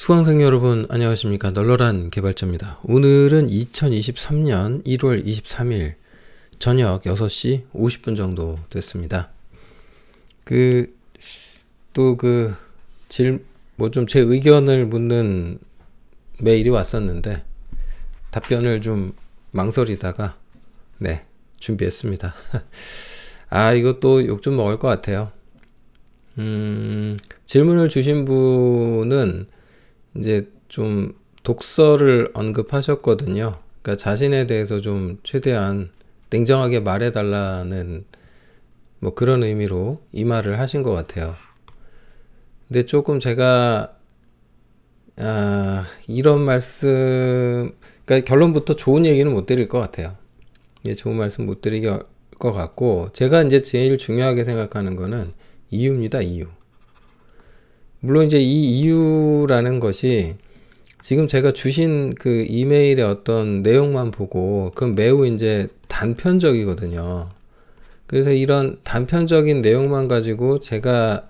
수강생 여러분 안녕하십니까. 널널한 개발자입니다. 오늘은 2023년 1월 23일 저녁 6시 50분 정도 됐습니다. 좀 제 의견을 묻는 메일이 왔었는데 답변을 좀 망설이다가 준비했습니다. 이것도 욕 좀 먹을 것 같아요. 질문을 주신 분은 이제 좀 독서를 언급하셨거든요. 그러니까 자신에 대해서 좀 최대한 냉정하게 말해달라는 뭐 그런 의미로 이 말을 하신 것 같아요. 근데 조금 제가 이런 말씀, 그러니까 결론부터 좋은 얘기는 못 드릴 것 같아요. 좋은 말씀 못 드릴 것 같고, 제가 이제 제일 중요하게 생각하는 거는 이유입니다. 이유. 물론 이제 이 이유라는 것이 지금 제가 주신 그 이메일의 어떤 내용만 보고 그건 매우 이제 단편적이거든요. 그래서 이런 단편적인 내용만 가지고 제가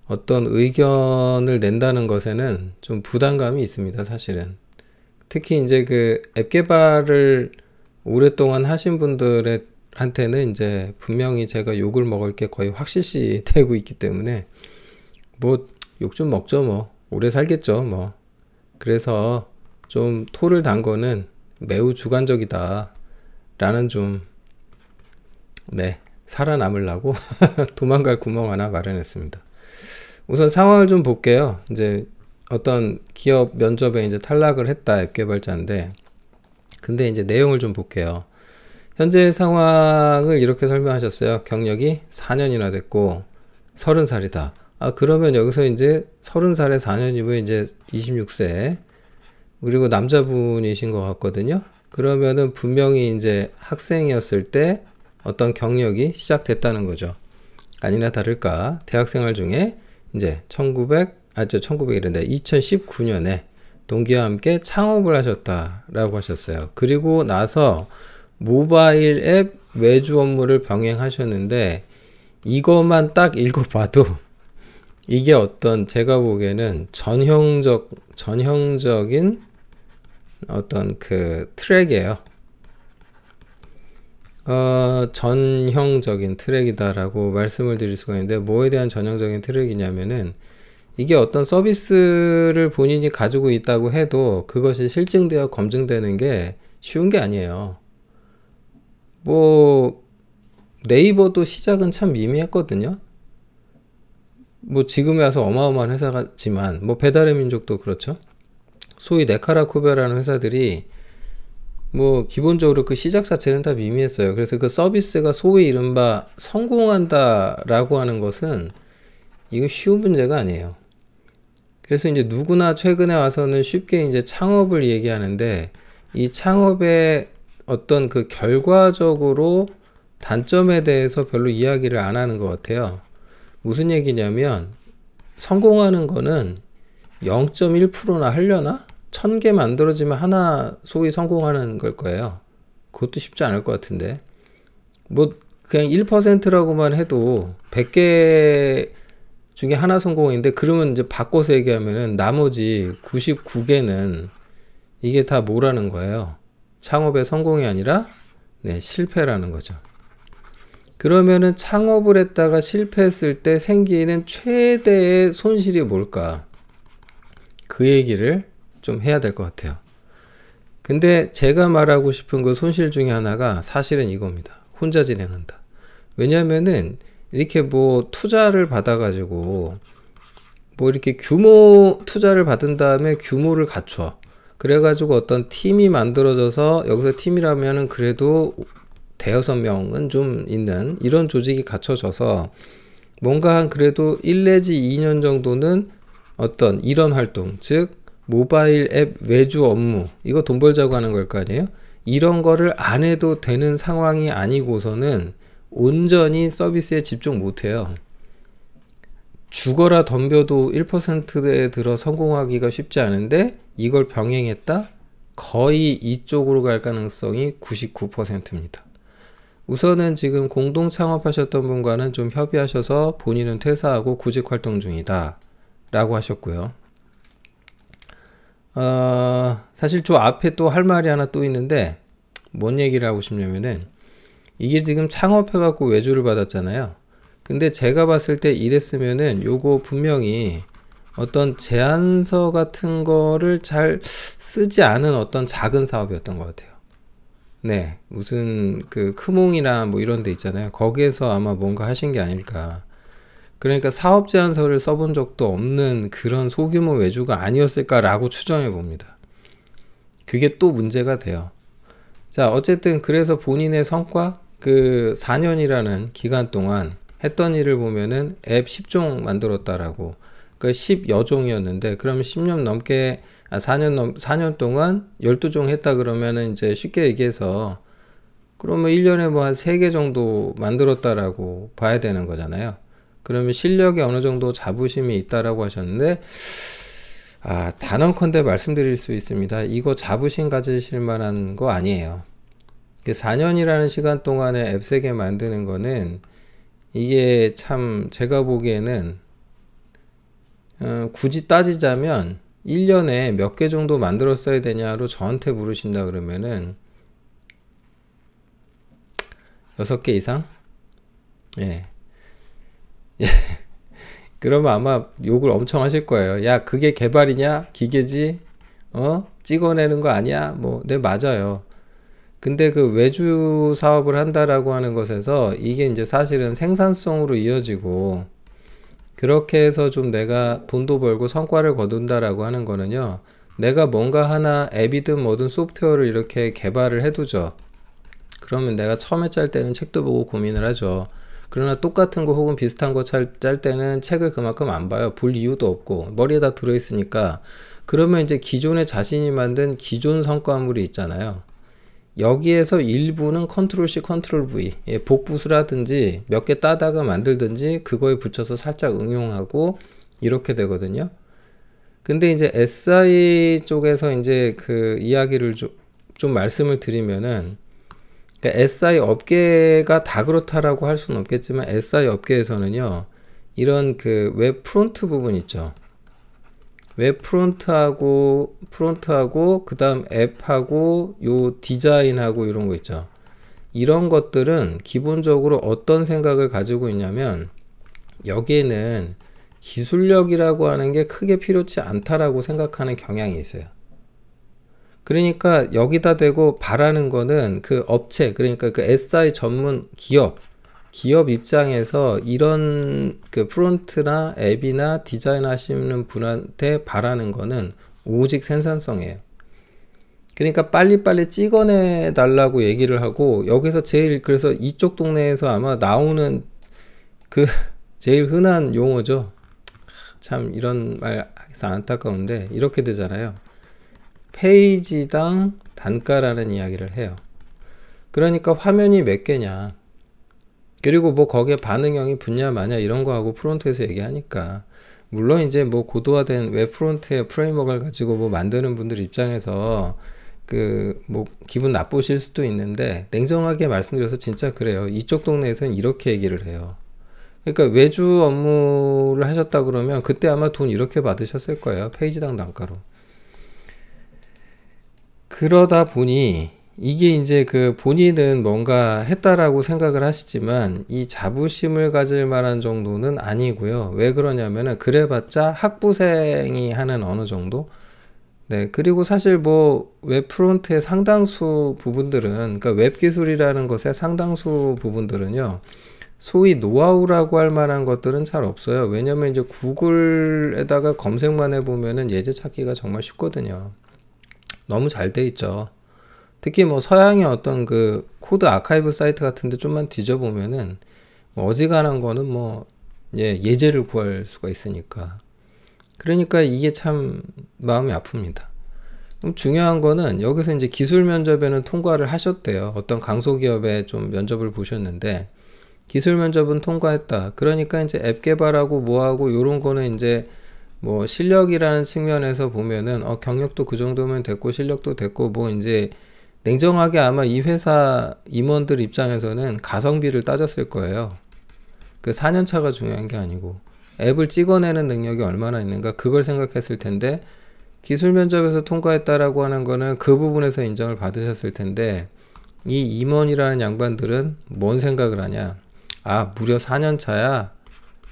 어떤 의견을 낸다는 것에는 좀 부담감이 있습니다, 사실은. 특히 이제 그 앱 개발을 오랫동안 하신 분들한테는 이제 분명히 제가 욕을 먹을 게 거의 확실시 되고 있기 때문에 뭐 욕 좀 먹죠, 뭐 오래 살겠죠, 뭐. 그래서 좀 토를 단 거는 매우 주관적이다 라는 좀 살아남으려고 도망갈 구멍 하나 마련했습니다. 우선 상황을 좀 볼게요. 이제 어떤 기업 면접에 이제 탈락을 했다, 앱 개발자인데, 근데 이제 내용을 좀 볼게요. 현재 상황을 이렇게 설명하셨어요. 경력이 4년이나 됐고 30살이다. 그러면 여기서 이제 30살에 4년이면 이제 26세, 그리고 남자분이신 것 같거든요. 그러면은 분명히 이제 학생이었을 때 어떤 경력이 시작됐다는 거죠. 아니나 다를까 대학생활 중에 이제 2019년에 동기와 함께 창업을 하셨다라고 하셨어요. 그리고 나서 모바일 앱 외주 업무를 병행하셨는데, 이것만 딱 읽어봐도 이게 어떤, 제가 보기에는 전형적인 어떤 그 트랙이에요. 전형적인 트랙이다라고 말씀을 드릴 수가 있는데, 뭐에 대한 전형적인 트랙이냐면은, 이게 어떤 서비스를 본인이 가지고 있다고 해도 그것이 실증되어 검증되는 게 쉬운 게 아니에요. 뭐 네이버도 시작은 참 미미했거든요. 뭐 지금에 와서 어마어마한 회사지만, 뭐 배달의 민족도 그렇죠. 소위 네카라쿠베라는 회사들이 뭐 기본적으로 그 시작 자체는 다 미미했어요. 그래서 그 서비스가 소위 이른바 성공한다라고 하는 것은 이거 쉬운 문제가 아니에요. 그래서 이제 누구나 최근에 와서는 쉽게 이제 창업을 얘기하는데, 이 창업의 어떤 그 결과적으로 단점에 대해서 별로 이야기를 안 하는 것 같아요. 무슨 얘기냐면, 성공하는 거는 0.1%나 하려나? 1000개 만들어지면 하나 소위 성공하는 걸 거예요. 그것도 쉽지 않을 것 같은데, 뭐 그냥 1%라고만 해도 100개 중에 하나 성공인데, 그러면 이제 바꿔서 얘기하면은 나머지 99개는 이게 다 뭐라는 거예요? 창업의 성공이 아니라 실패라는 거죠. 그러면은 창업을 했다가 실패했을 때 생기는 최대의 손실이 뭘까? 그 얘기를 좀 해야 될 것 같아요. 근데 제가 말하고 싶은 그 손실 중에 하나가 사실은 이겁니다. 혼자 진행한다. 왜냐면은 이렇게 뭐 투자를 받아가지고 뭐 이렇게 규모 투자를 받은 다음에 규모를 갖춰. 그래가지고 어떤 팀이 만들어져서, 여기서 팀이라면은 그래도 대여섯 명은 좀 있는 이런 조직이 갖춰져서 뭔가 한 그래도 1 내지 2년 정도는 어떤 이런 활동, 즉 모바일 앱 외주 업무, 이거 돈 벌자고 하는 걸 거 아니에요? 이런 거를 안 해도 되는 상황이 아니고서는 온전히 서비스에 집중 못해요. 죽어라 덤벼도 1%에 들어 성공하기가 쉽지 않은데, 이걸 병행했다? 거의 이쪽으로 갈 가능성이 99%입니다. 우선은 지금 공동 창업하셨던 분과는 좀 협의하셔서 본인은 퇴사하고 구직 활동 중이다 라고 하셨고요. 사실 저 앞에 또 할 말이 하나 또 있는데, 뭔 얘기를 하고 싶냐면은, 이게 지금 창업해갖고 외주를 받았잖아요. 근데 제가 봤을 때 이랬으면은 요거 분명히 어떤 제안서 같은 거를 잘 쓰지 않은 어떤 작은 사업이었던 것 같아요. 네, 무슨 그 크몽이나 뭐 이런 데 있잖아요. 거기에서 아마 뭔가 하신 게 아닐까. 그러니까 사업 제안서를 써본 적도 없는 그런 소규모 외주가 아니었을까라고 추정해 봅니다. 그게 또 문제가 돼요. 자, 어쨌든 그래서 본인의 성과, 그 4년이라는 기간 동안 했던 일을 보면은 앱 10종 만들었다라고. 그 10여 종이었는데, 그러면 10년 넘게, 4년 동안 12종 했다 그러면은 이제 쉽게 얘기해서, 그러면 1년에 뭐 한 3개 정도 만들었다라고 봐야 되는 거잖아요. 그러면 실력이 어느 정도 자부심이 있다라고 하셨는데, 단언컨대 말씀드릴 수 있습니다. 이거 자부심 가지실 만한 거 아니에요. 4년이라는 시간 동안에 앱 3개 만드는 거는, 이게 참 제가 보기에는 굳이 따지자면 1년에 몇 개 정도 만들었어야 되냐로 저한테 물으신다 그러면은 6개 이상? 예. 예. 그러면 아마 욕을 엄청 하실 거예요. 야, 그게 개발이냐? 기계지? 찍어내는 거 아니야? 뭐, 네, 맞아요. 근데 그 외주 사업을 한다라고 하는 것에서 이게 이제 사실은 생산성으로 이어지고, 그렇게 해서 좀 내가 돈도 벌고 성과를 거둔다라고 하는 거는요, 내가 뭔가 하나 앱이든 뭐든 소프트웨어를 이렇게 개발을 해두죠. 그러면 내가 처음에 짤 때는 책도 보고 고민을 하죠. 그러나 똑같은 거 혹은 비슷한 거 짤 때는 책을 그만큼 안 봐요. 볼 이유도 없고 머리에다 들어있으니까. 그러면 이제 기존에 자신이 만든 기존 성과물이 있잖아요. 여기에서 일부는 컨트롤 C, 컨트롤 V, 복붙을 몇 개 따다가 만들든지 그거에 붙여서 살짝 응용하고 이렇게 되거든요. 근데 이제 SI 쪽에서 이제 그 이야기를 좀 말씀을 드리면은, 그러니까 SI 업계가 다 그렇다라고 할 수는 없겠지만 SI 업계에서는요, 이런 그 웹 프론트 부분 있죠. 웹 프론트하고 그 다음 앱하고 요 디자인하고 이런 거 있죠. 이런 것들은 기본적으로 어떤 생각을 가지고 있냐면, 여기에는 기술력이라고 하는 게 크게 필요치 않다라고 생각하는 경향이 있어요. 그러니까 여기다 대고 바라는 거는 그 업체, 그러니까 그 SI 전문 기업 입장에서 이런 그 프론트나 앱이나 디자인 하시는 분한테 바라는 거는 오직 생산성이에요. 그러니까 빨리빨리 찍어내 달라고 얘기를 하고, 여기서 제일, 그래서 이쪽 동네에서 아마 나오는 그 제일 흔한 용어죠. 참 이런 말 해서 안타까운데 이렇게 되잖아요. 페이지당 단가라는 이야기를 해요. 그러니까 화면이 몇 개냐, 그리고 뭐 거기에 반응형이 붙냐 마냐 이런 거하고 프론트에서 얘기하니까, 물론 이제 뭐 고도화된 웹 프론트의 프레임워크를 가지고 뭐 만드는 분들 입장에서 그 뭐 기분 나쁘실 수도 있는데, 냉정하게 말씀드려서 진짜 그래요. 이쪽 동네에서는 이렇게 얘기를 해요. 그러니까 외주 업무를 하셨다 그러면 그때 아마 돈 이렇게 받으셨을 거예요. 페이지당 단가로. 그러다 보니 이게 이제 그 본인은 뭔가 했다라고 생각을 하시지만 이 자부심을 가질 만한 정도는 아니고요. 왜 그러냐면은 그래봤자 학부생이 하는 어느 정도? 네, 그리고 사실 뭐 웹 프론트의 상당수 부분들은, 그러니까 웹 기술이라는 것의 상당수 부분들은요, 소위 노하우라고 할 만한 것들은 잘 없어요. 왜냐면 이제 구글에다가 검색만 해보면은 예제 찾기가 정말 쉽거든요. 너무 잘 돼 있죠. 특히 뭐 서양의 어떤 그 코드 아카이브 사이트 같은데 좀만 뒤져보면은 뭐 어지간한 거는 뭐 예제를 구할 수가 있으니까. 그러니까 이게 참 마음이 아픕니다. 그럼 중요한 거는 여기서 이제 기술 면접에는 통과를 하셨대요. 어떤 강소기업에 좀 면접을 보셨는데 기술 면접은 통과했다. 그러니까 이제 앱 개발하고 뭐하고 요런 거는 이제 뭐 실력이라는 측면에서 보면은 경력도 그 정도면 됐고 실력도 됐고, 뭐 이제 냉정하게 아마 이 회사 임원들 입장에서는 가성비를 따졌을 거예요. 그 4년 차가 중요한 게 아니고 앱을 찍어내는 능력이 얼마나 있는가 그걸 생각했을 텐데, 기술 면접에서 통과했다라고 하는 거는 그 부분에서 인정을 받으셨을 텐데, 이 임원이라는 양반들은 뭔 생각을 하냐? 아, 무려 4년 차야?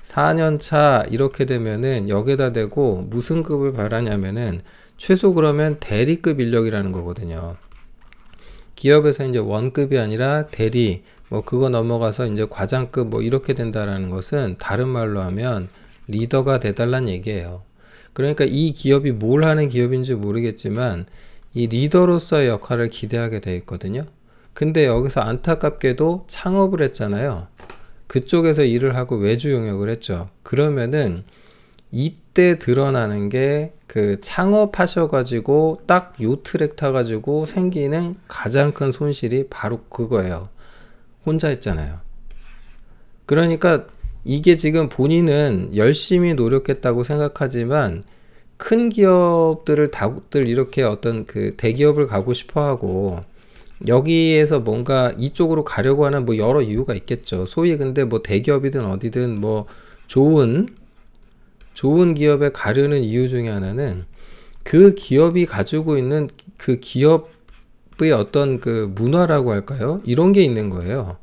4년 차 이렇게 되면은 여기다 대고 무슨 급을 바라냐면은 최소 그러면 대리급 인력이라는 거거든요. 기업에서 이제 원급이 아니라 대리, 뭐 그거 넘어가서 이제 과장급 뭐 이렇게 된다라는 것은 다른 말로 하면 리더가 돼달란 얘기예요. 그러니까 이 기업이 뭘 하는 기업인지 모르겠지만 이 리더로서의 역할을 기대하게 돼 있거든요. 근데 여기서 안타깝게도 창업을 했잖아요. 그쪽에서 일을 하고 외주 용역을 했죠. 그러면은 이때 드러나는 게 그 창업하셔가지고 딱 요 트랙 타가지고 생기는 가장 큰 손실이 바로 그거예요. 혼자 했잖아요. 그러니까 이게 지금 본인은 열심히 노력했다고 생각하지만 큰 기업들을 다들 이렇게 어떤 그 대기업을 가고 싶어 하고 여기에서 뭔가 이쪽으로 가려고 하는 뭐 여러 이유가 있겠죠. 소위 근데 뭐 대기업이든 어디든 뭐 좋은 기업에 가려는 이유 중에 하나는 그 기업이 가지고 있는 그 기업의 어떤 그 문화라고 할까요? 이런 게 있는 거예요.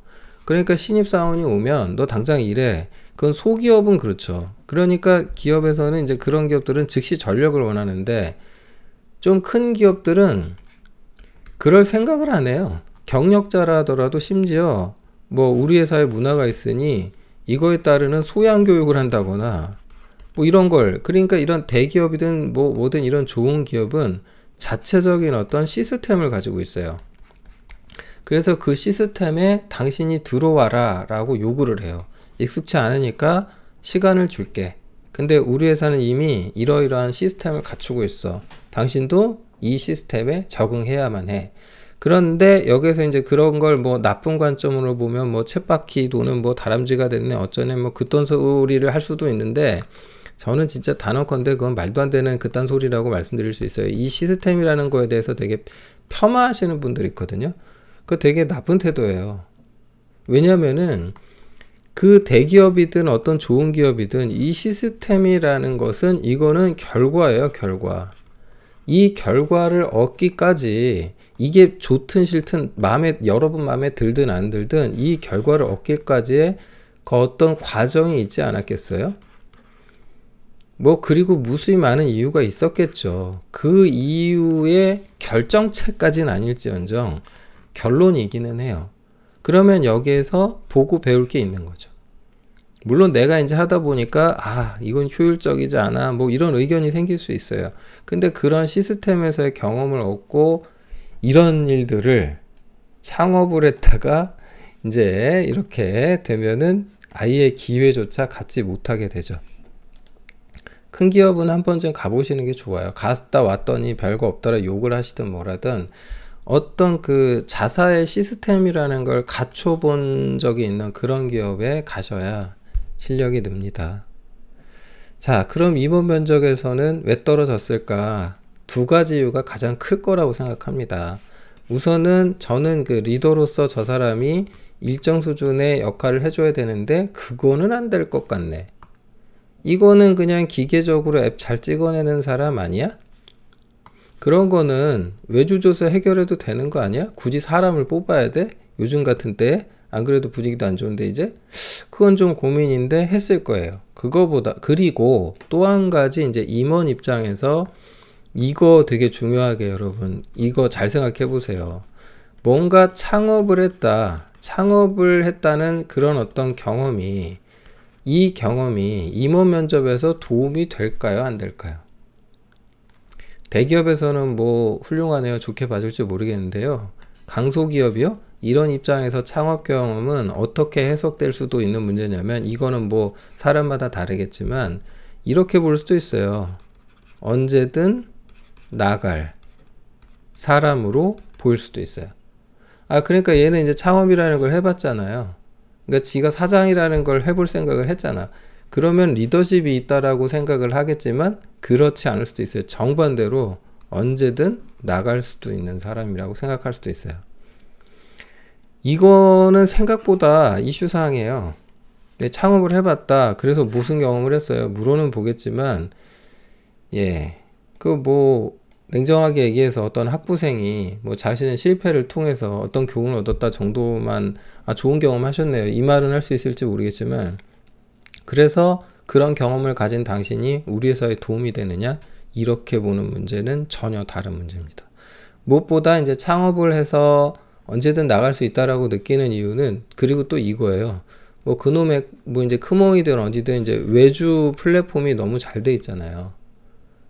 그러니까 신입사원이 오면 너 당장 일해. 그건 소기업은 그렇죠. 그러니까 기업에서는 이제 그런 기업들은 즉시 전력을 원하는데 좀 큰 기업들은 그럴 생각을 안 해요. 경력자라 하더라도 심지어 뭐 우리 회사에 문화가 있으니 이거에 따르는 소양 교육을 한다거나 뭐 이런 걸, 그러니까 이런 대기업이든 뭐 뭐든 이런 좋은 기업은 자체적인 어떤 시스템을 가지고 있어요. 그래서 그 시스템에 당신이 들어와라 라고 요구를 해요. 익숙치 않으니까 시간을 줄게. 근데 우리 회사는 이미 이러이러한 시스템을 갖추고 있어. 당신도 이 시스템에 적응해야만 해. 그런데 여기서 이제 그런 걸 뭐 나쁜 관점으로 보면 뭐 쳇바퀴 도는 뭐 다람쥐가 됐네 어쩌네 뭐 그딴 소리를 할 수도 있는데, 저는 진짜 단언컨대 그건 말도 안 되는 그딴 소리라고 말씀드릴 수 있어요. 이 시스템이라는 거에 대해서 되게 폄하하시는 분들이 있거든요. 그거 되게 나쁜 태도예요. 왜냐면은 그 대기업이든 어떤 좋은 기업이든 이 시스템이라는 것은 이거는 결과예요, 결과. 이 결과를 얻기까지 이게 좋든 싫든 여러분 마음에 들든 안 들든 이 결과를 얻기까지의 그 어떤 과정이 있지 않았겠어요? 뭐 그리고 무수히 많은 이유가 있었겠죠. 그 이유의 결정체까지는 아닐지언정 결론이 있기는 해요. 그러면 여기에서 보고 배울 게 있는 거죠. 물론 내가 이제 하다 보니까 이건 효율적이지 않아 뭐 이런 의견이 생길 수 있어요. 근데 그런 시스템에서의 경험을 얻고 이런 일들을 창업을 했다가 이제 이렇게 되면은 아예 기회조차 갖지 못하게 되죠. 큰 기업은 한 번쯤 가보시는 게 좋아요. 갔다 왔더니 별거 없더라 욕을 하시든 뭐라든 어떤 그 자사의 시스템이라는 걸 갖춰본 적이 있는 그런 기업에 가셔야 실력이 늡니다. 자, 그럼 이번 면접에서는 왜 떨어졌을까? 두 가지 이유가 가장 클 거라고 생각합니다. 우선은 저는 그 리더로서 저 사람이 일정 수준의 역할을 해줘야 되는데 그거는 안 될 것 같네. 이거는 그냥 기계적으로 앱 잘 찍어내는 사람 아니야? 그런 거는 외주줘서 해결해도 되는 거 아니야? 굳이 사람을 뽑아야 돼? 요즘 같은 때에? 안 그래도 분위기도 안 좋은데 이제? 그건 좀 고민인데 했을 거예요. 그거보다, 그리고 또 한 가지 이제 임원 입장에서 이거 되게 중요하게 여러분, 이거 잘 생각해 보세요. 뭔가 창업을 했다는 그런 어떤 경험이, 이 경험이 임원 면접에서 도움이 될까요? 안 될까요? 대기업에서는 뭐 훌륭하네요. 좋게 봐줄지 모르겠는데요. 강소기업이요? 이런 입장에서 창업 경험은 어떻게 해석될 수도 있는 문제냐면, 이거는 뭐 사람마다 다르겠지만 이렇게 볼 수도 있어요. 언제든 나갈 사람으로 보일 수도 있어요. 그러니까 얘는 이제 창업이라는 걸 해봤잖아요. 그러니까 지가 사장이라는 걸 해볼 생각을 했잖아. 그러면 리더십이 있다라고 생각을 하겠지만 그렇지 않을 수도 있어요. 정반대로 언제든 나갈 수도 있는 사람이라고 생각할 수도 있어요. 이거는 생각보다 이슈사항이에요. 창업을 해봤다. 그래서 무슨 경험을 했어요? 물어는 보겠지만, 예, 그 뭐 냉정하게 얘기해서 어떤 학부생이 뭐 자신의 실패를 통해서 어떤 교훈을 얻었다 정도만 좋은 경험 하셨네요, 이 말은 할 수 있을지 모르겠지만, 그래서 그런 경험을 가진 당신이 우리 회사에 도움이 되느냐, 이렇게 보는 문제는 전혀 다른 문제입니다. 무엇보다 이제 창업을 해서 언제든 나갈 수 있다라고 느끼는 이유는, 그리고 또 이거예요. 뭐 그놈의 뭐 이제 크모이든 어디든 이제 외주 플랫폼이 너무 잘 돼 있잖아요.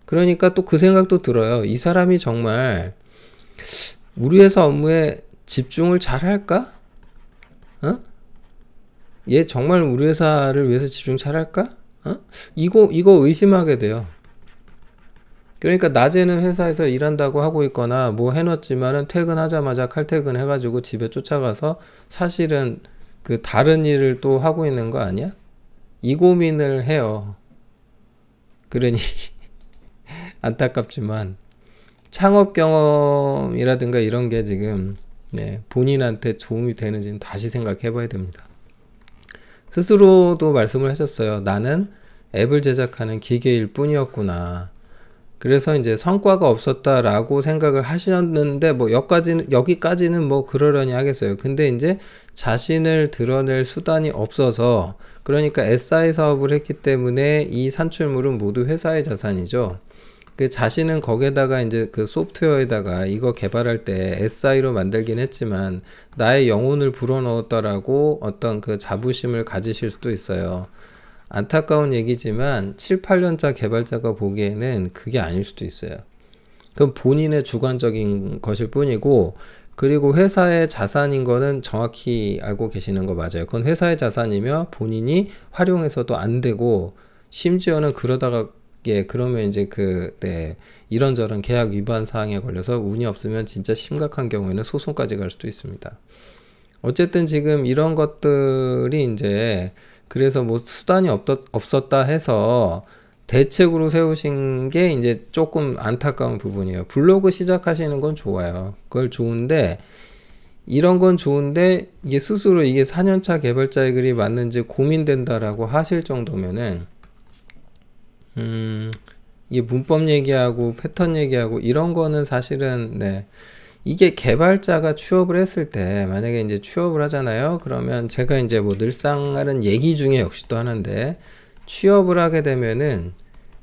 그러니까 또 그 생각도 들어요. 이 사람이 정말 우리 회사 업무에 집중을 잘 할까? 어? 얘 정말 우리 회사를 위해서 집중 잘 할까? 이거 의심하게 돼요. 그러니까 낮에는 회사에서 일한다고 하고 있거나 뭐 해놓지만은 퇴근하자마자 칼퇴근 해가지고 집에 쫓아가서 사실은 그 다른 일을 또 하고 있는 거 아니야? 이 고민을 해요. 그러니 안타깝지만 창업 경험이라든가 이런 게 지금 본인한테 도움이 되는지는 다시 생각해 봐야 됩니다. 스스로도 말씀을 하셨어요. 나는 앱을 제작하는 기계일 뿐이었구나. 그래서 이제 성과가 없었다라고 생각을 하셨는데, 뭐 여기까지는 뭐 그러려니 하겠어요. 근데 이제 자신을 드러낼 수단이 없어서, 그러니까 SI 사업을 했기 때문에 이 산출물은 모두 회사의 자산이죠. 그 자신은 거기에다가 이제 그 소프트웨어에다가 이거 개발할 때 SI로 만들긴 했지만 나의 영혼을 불어넣었다라고 어떤 그 자부심을 가지실 수도 있어요. 안타까운 얘기지만 7, 8년차 개발자가 보기에는 그게 아닐 수도 있어요. 그건 본인의 주관적인 것일 뿐이고, 그리고 회사의 자산인 거는 정확히 알고 계시는 거 맞아요. 그건 회사의 자산이며 본인이 활용해서도 안 되고, 심지어는 그러다가 그러면 이제 이런저런 계약 위반 사항에 걸려서 운이 없으면 진짜 심각한 경우에는 소송까지 갈 수도 있습니다. 어쨌든 지금 이런 것들이 이제, 그래서 뭐 수단이 없었다 해서 대책으로 세우신 게 이제 조금 안타까운 부분이에요. 블로그 시작하시는 건 좋아요. 그걸 좋은데, 이런 건 좋은데 이게 스스로 이게 4년차 개발자의 글이 맞는지 고민된다라고 하실 정도면은 이게 문법 얘기하고 패턴 얘기하고 이런 거는 사실은 이게 개발자가 취업을 했을 때, 만약에 이제 취업을 하잖아요. 그러면 제가 이제 뭐 늘상 하는 얘기 중에 역시 또 하는데, 취업을 하게 되면은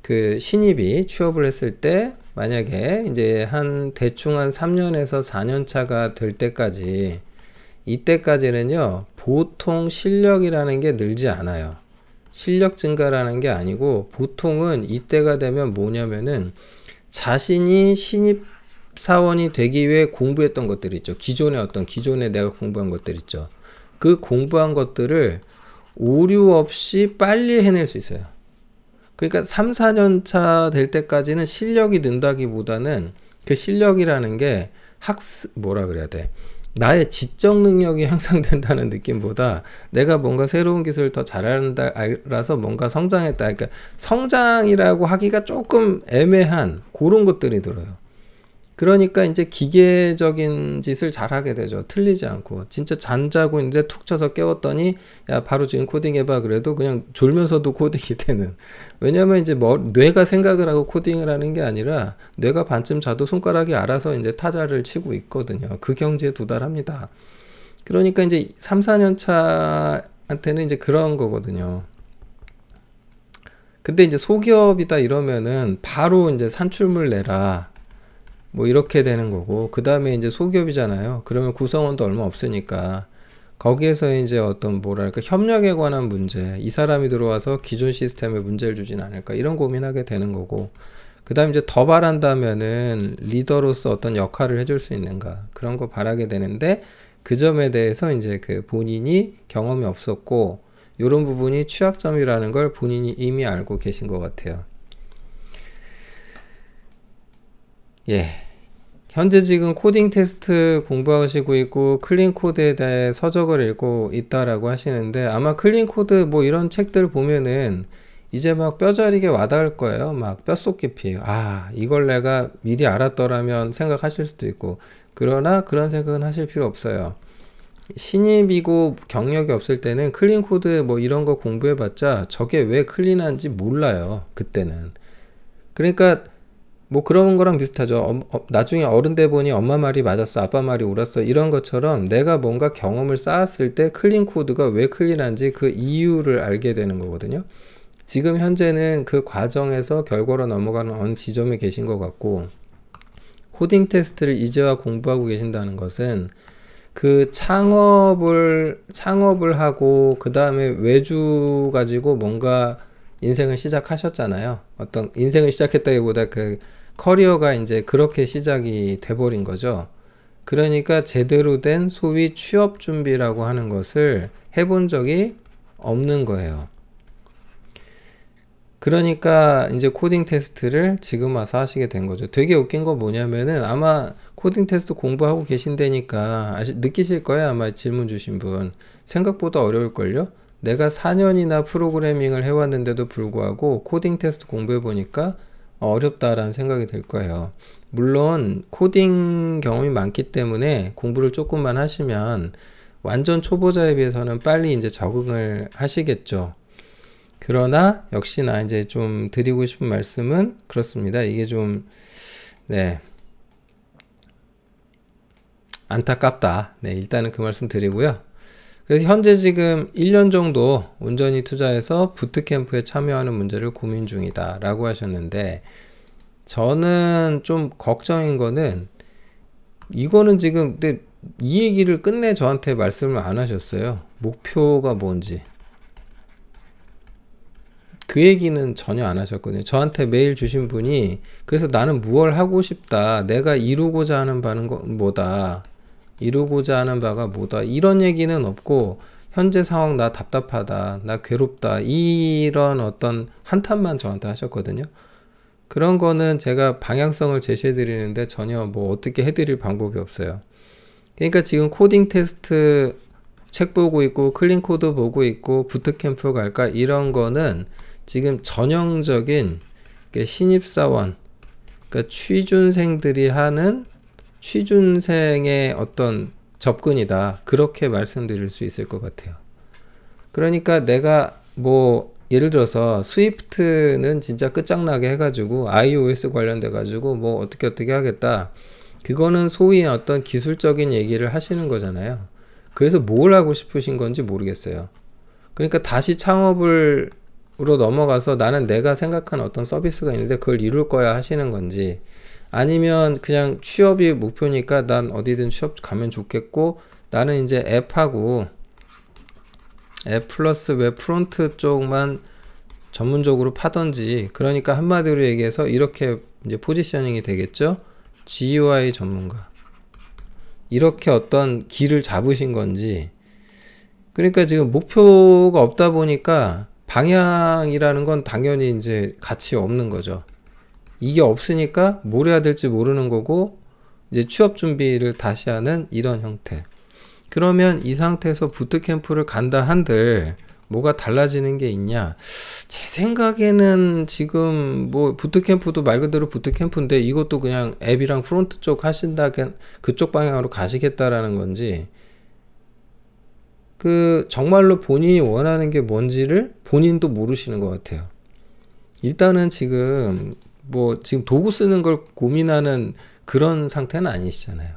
그 신입이 취업을 했을 때 만약에 이제 한 대충 한 3년에서 4년 차가 될 때까지, 이때까지는요 보통 실력이라는 게 늘지 않아요. 실력 증가라는 게 아니고, 보통은 이때가 되면 뭐냐면은 자신이 신입 사원이 되기 위해 공부했던 것들 있죠. 기존에 내가 공부한 것들 있죠. 그 공부한 것들을 오류 없이 빨리 해낼 수 있어요. 그러니까 3, 4년 차 될 때까지는 실력이 는다기보다는, 그 실력이라는 게 나의 지적 능력이 향상된다는 느낌보다 내가 뭔가 새로운 기술을 더 잘한다, 알아서 뭔가 성장했다. 그러니까 성장이라고 하기가 조금 애매한 그런 것들이 들어요. 그러니까 이제 기계적인 짓을 잘하게 되죠. 틀리지 않고. 진짜 잠자고 있는데 툭 쳐서 깨웠더니 야 바로 지금 코딩해봐 그래도 그냥 졸면서도 코딩이 되는. 왜냐면 이제 뇌가 생각을 하고 코딩을 하는 게 아니라 뇌가 반쯤 자도 손가락이 알아서 이제 타자를 치고 있거든요. 그 경지에 도달합니다. 그러니까 이제 3, 4년 차한테는 이제 그런 거거든요. 근데 이제 소기업이다 이러면은 바로 이제 산출물 내라, 뭐 이렇게 되는 거고, 그 다음에 이제 소기업이잖아요. 그러면 구성원도 얼마 없으니까 거기에서 이제 어떤 협력에 관한 문제, 이 사람이 들어와서 기존 시스템에 문제를 주진 않을까, 이런 고민하게 되는 거고, 그 다음 이제 더 바란다면은 리더로서 어떤 역할을 해줄 수 있는가, 그런 거 바라게 되는데, 그 점에 대해서 이제 그 본인이 경험이 없었고 이런 부분이 취약점이라는 걸 본인이 이미 알고 계신 것 같아요. 현재 지금 코딩 테스트 공부하시고 있고 클린 코드에 대해 서적을 읽고 있다라고 하시는데, 아마 클린 코드 뭐 이런 책들 보면은 이제 막 뼈저리게 와닿을 거예요. 막 뼛속 깊이 이걸 내가 미리 알았더라면 생각하실 수도 있고, 그러나 그런 생각은 하실 필요 없어요. 신입이고 경력이 없을 때는 클린 코드 뭐 이런 거 공부해봤자 저게 왜 클린한지 몰라요, 그때는. 그러니까 뭐 그런 거랑 비슷하죠. 나중에 어른 돼 보니 엄마 말이 맞았어, 아빠 말이 옳았어, 이런 것처럼 내가 뭔가 경험을 쌓았을 때 클린 코드가 왜 클린한지 그 이유를 알게 되는 거거든요. 지금 현재는 그 과정에서 결과로 넘어가는 어느 지점에 계신 것 같고, 코딩 테스트를 이제와 공부하고 계신다는 것은 그 창업을 하고 그 다음에 외주 가지고 뭔가 인생을 시작하셨잖아요. 어떤 인생을 시작했다기보다 그 커리어가 이제 그렇게 시작이 돼버린 거죠. 그러니까 제대로 된 소위 취업 준비라고 하는 것을 해본 적이 없는 거예요. 그러니까 이제 코딩 테스트를 지금 와서 하시게 된 거죠. 되게 웃긴 거 뭐냐면은 아마 코딩 테스트 공부하고 계신다니까 느끼실 거예요. 아마 질문 주신 분. 생각보다 어려울걸요? 내가 4년이나 프로그래밍을 해왔는데도 불구하고 코딩 테스트 공부해 보니까 어렵다라는 생각이 들 거예요. 물론 코딩 경험이 많기 때문에 공부를 조금만 하시면 완전 초보자에 비해서는 빨리 이제 적응을 하시겠죠. 그러나 역시나 이제 좀 드리고 싶은 말씀은 그렇습니다. 이게 좀 네, 안타깝다. 네, 일단은 그 말씀 드리고요. 그래서 현재 지금 1년 정도 온전히 투자해서 부트캠프에 참여하는 문제를 고민 중이다 라고 하셨는데, 저는 좀 걱정인 거는 이거는 지금 근데 이 얘기를 끝내 저한테 말씀을 안 하셨어요. 목표가 뭔지. 그 얘기는 전혀 안 하셨거든요. 저한테 메일 주신 분이 그래서 나는 무엇을 하고 싶다, 내가 이루고자 하는 바는 뭐다, 이루고자 하는 바가 뭐다, 이런 얘기는 없고 현재 상황 나 답답하다, 나 괴롭다, 이런 어떤 한탄만 저한테 하셨거든요. 그런 거는 제가 방향성을 제시해 드리는데 전혀 뭐 어떻게 해드릴 방법이 없어요. 그러니까 지금 코딩 테스트 책 보고 있고 클린 코드 보고 있고 부트캠프 갈까, 이런 거는 지금 전형적인 신입사원, 그러니까 취준생들이 하는 취준생의 어떤 접근이다, 그렇게 말씀드릴 수 있을 것 같아요. 그러니까 내가 뭐 예를 들어서 스위프트는 진짜 끝장나게 해가지고 iOS 관련돼 가지고 뭐 어떻게 하겠다, 그거는 소위 어떤 기술적인 얘기를 하시는 거잖아요. 그래서 뭘 하고 싶으신 건지 모르겠어요. 그러니까 다시 창업으로 넘어가서 나는 내가 생각한 어떤 서비스가 있는데 그걸 이룰 거야 하시는 건지, 아니면 그냥 취업이 목표니까 난 어디든 취업 가면 좋겠고 나는 이제 앱하고 앱 플러스 웹 프론트 쪽만 전문적으로 파던지, 그러니까 한마디로 얘기해서 이렇게 이제 포지셔닝이 되겠죠. GUI 전문가, 이렇게 어떤 길을 잡으신 건지. 그러니까 지금 목표가 없다 보니까 방향이라는 건 당연히 이제 가치 없는 거죠. 이게 없으니까 뭘 해야 될지 모르는 거고 이제 취업 준비를 다시 하는 이런 형태. 그러면 이 상태에서 부트캠프를 간다 한들 뭐가 달라지는 게 있냐? 제 생각에는 지금 뭐 부트캠프도 말 그대로 부트캠프인데 이것도 그냥 앱이랑 프론트 쪽 하신다, 그쪽 방향으로 가시겠다라는 건지, 그 정말로 본인이 원하는 게 뭔지를 본인도 모르시는 것 같아요. 일단은 지금 뭐 지금 도구 쓰는 걸 고민하는 그런 상태는 아니시잖아요.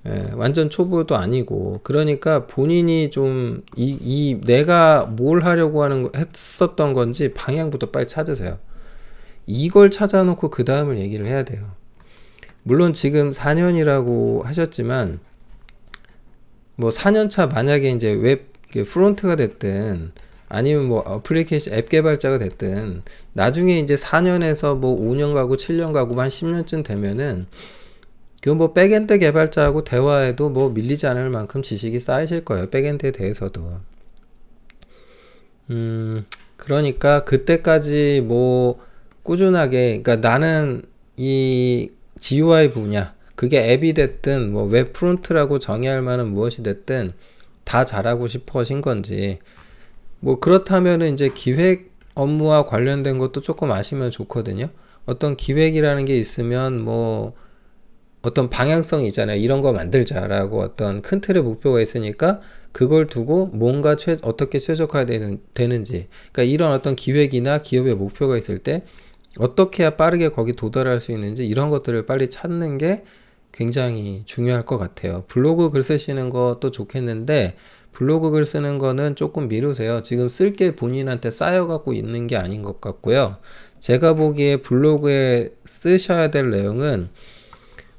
예, 완전 초보도 아니고. 그러니까 본인이 좀 내가 뭘 하려고 했었던 건지 방향부터 빨리 찾으세요. 이걸 찾아놓고 그 다음을 얘기를 해야 돼요. 물론 지금 4년이라고 하셨지만 뭐 4년차 만약에 이제 웹 프론트가 됐든 아니면 뭐 어플리케이션 앱 개발자가 됐든 나중에 이제 4년에서 뭐 5년 가고 7년 가고 한 10년쯤 되면은 그 뭐 백엔드 개발자하고 대화해도 뭐 밀리지 않을 만큼 지식이 쌓이실 거예요. 백엔드에 대해서도. 그러니까 그때까지 뭐 꾸준하게, 그러니까 나는 이 GUI 분야, 그게 앱이 됐든 뭐 웹 프론트라고 정의할 만한 무엇이 됐든 다 잘하고 싶어 하신 건지, 뭐 그렇다면은 이제 기획 업무와 관련된 것도 조금 아시면 좋거든요. 어떤 기획이라는 게 있으면 뭐 어떤 방향성이 있잖아요. 이런 거 만들자라고 어떤 큰 틀의 목표가 있으니까 그걸 두고 뭔가 어떻게 최적화되는지, 그러니까 이런 어떤 기획이나 기업의 목표가 있을 때 어떻게 해야 빠르게 거기 도달할 수 있는지 이런 것들을 빨리 찾는 게 굉장히 중요할 것 같아요. 블로그 글 쓰시는 것도 좋겠는데 블로그 글 쓰는 거는 조금 미루세요. 지금 쓸 게 본인한테 쌓여갖고 있는 게 아닌 것 같고요. 제가 보기에 블로그에 쓰셔야 될 내용은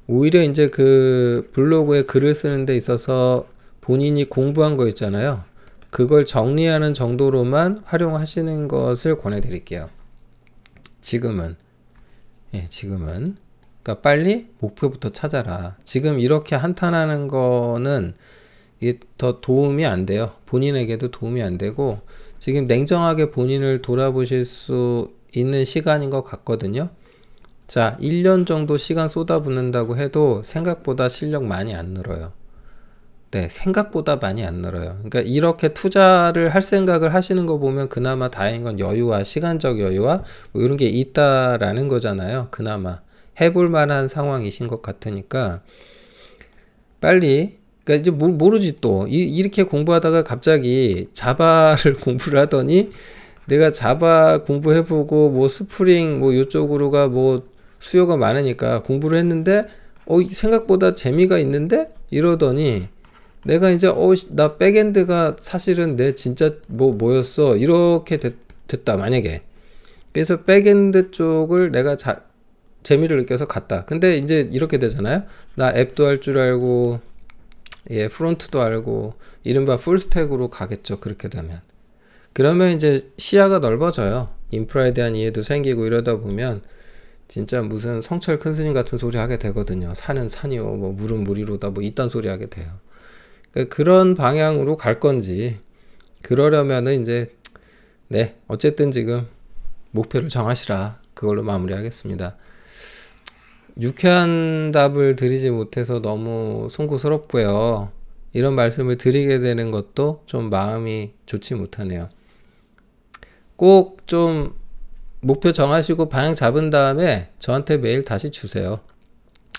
오히려 이제 그 블로그에 글을 쓰는 데 있어서 본인이 공부한 거 있잖아요. 그걸 정리하는 정도로만 활용하시는 것을 권해드릴게요. 지금은. 예, 지금은. 그러니까 빨리 목표부터 찾아라. 지금 이렇게 한탄하는 거는 이게 더 도움이 안 돼요. 본인에게도 도움이 안 되고 지금 냉정하게 본인을 돌아보실 수 있는 시간인 것 같거든요. 자, 1년 정도 시간 쏟아붓는다고 해도 생각보다 실력 많이 안 늘어요. 네, 생각보다 많이 안 늘어요. 그러니까 이렇게 투자를 할 생각을 하시는 거 보면 그나마 다행인 건 여유와 시간적 여유와 뭐 이런 게 있다라는 거잖아요. 그나마 해볼 만한 상황이신 것 같으니까 빨리, 그러니까 이제 모르지 또 이렇게 공부하다가 갑자기 자바를 공부를 하더니 내가 자바 공부해보고 뭐 스프링 뭐 이쪽으로가 뭐 수요가 많으니까 공부를 했는데 생각보다 재미가 있는데 이러더니 내가 이제 나 백엔드가 사실은 내 진짜 뭐였어 이렇게 됐다 만약에. 그래서 백엔드 쪽을 내가 재미를 느껴서 갔다. 근데 이제 이렇게 되잖아요. 나 앱도 할 줄 알고 예, 프론트도 알고 이른바 풀스택으로 가겠죠. 그렇게 되면. 그러면 이제 시야가 넓어져요. 인프라에 대한 이해도 생기고 이러다 보면 진짜 무슨 성철 큰 스님 같은 소리 하게 되거든요. 산은 산이요, 뭐 물은 물이로다, 뭐 이딴 소리 하게 돼요. 그러니까 그런 방향으로 갈 건지 그러려면은 이제 네, 어쨌든 지금 목표를 정하시라. 그걸로 마무리하겠습니다. 유쾌한 답을 드리지 못해서 너무 송구스럽고요. 이런 말씀을 드리게 되는 것도 좀 마음이 좋지 못하네요. 꼭 좀 목표 정하시고 방향 잡은 다음에 저한테 메일 다시 주세요.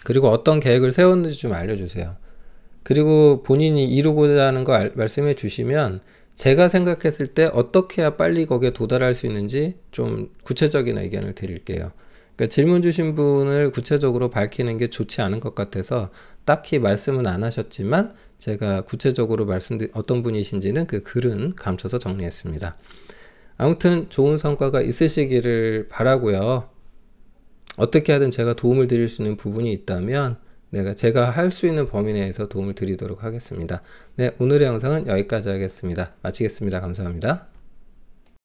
그리고 어떤 계획을 세웠는지 좀 알려주세요. 그리고 본인이 이루고자 하는 거 말씀해 주시면 제가 생각했을 때 어떻게 해야 빨리 거기에 도달할 수 있는지 좀 구체적인 의견을 드릴게요. 그러니까 질문 주신 분을 구체적으로 밝히는 게 좋지 않은 것 같아서 딱히 말씀은 안 하셨지만 제가 구체적으로 어떤 분이신지는 그 글은 감춰서 정리했습니다. 아무튼 좋은 성과가 있으시기를 바라고요. 어떻게 하든 제가 도움을 드릴 수 있는 부분이 있다면 제가 할 수 있는 범위 내에서 도움을 드리도록 하겠습니다. 네, 오늘의 영상은 여기까지 하겠습니다. 마치겠습니다. 감사합니다.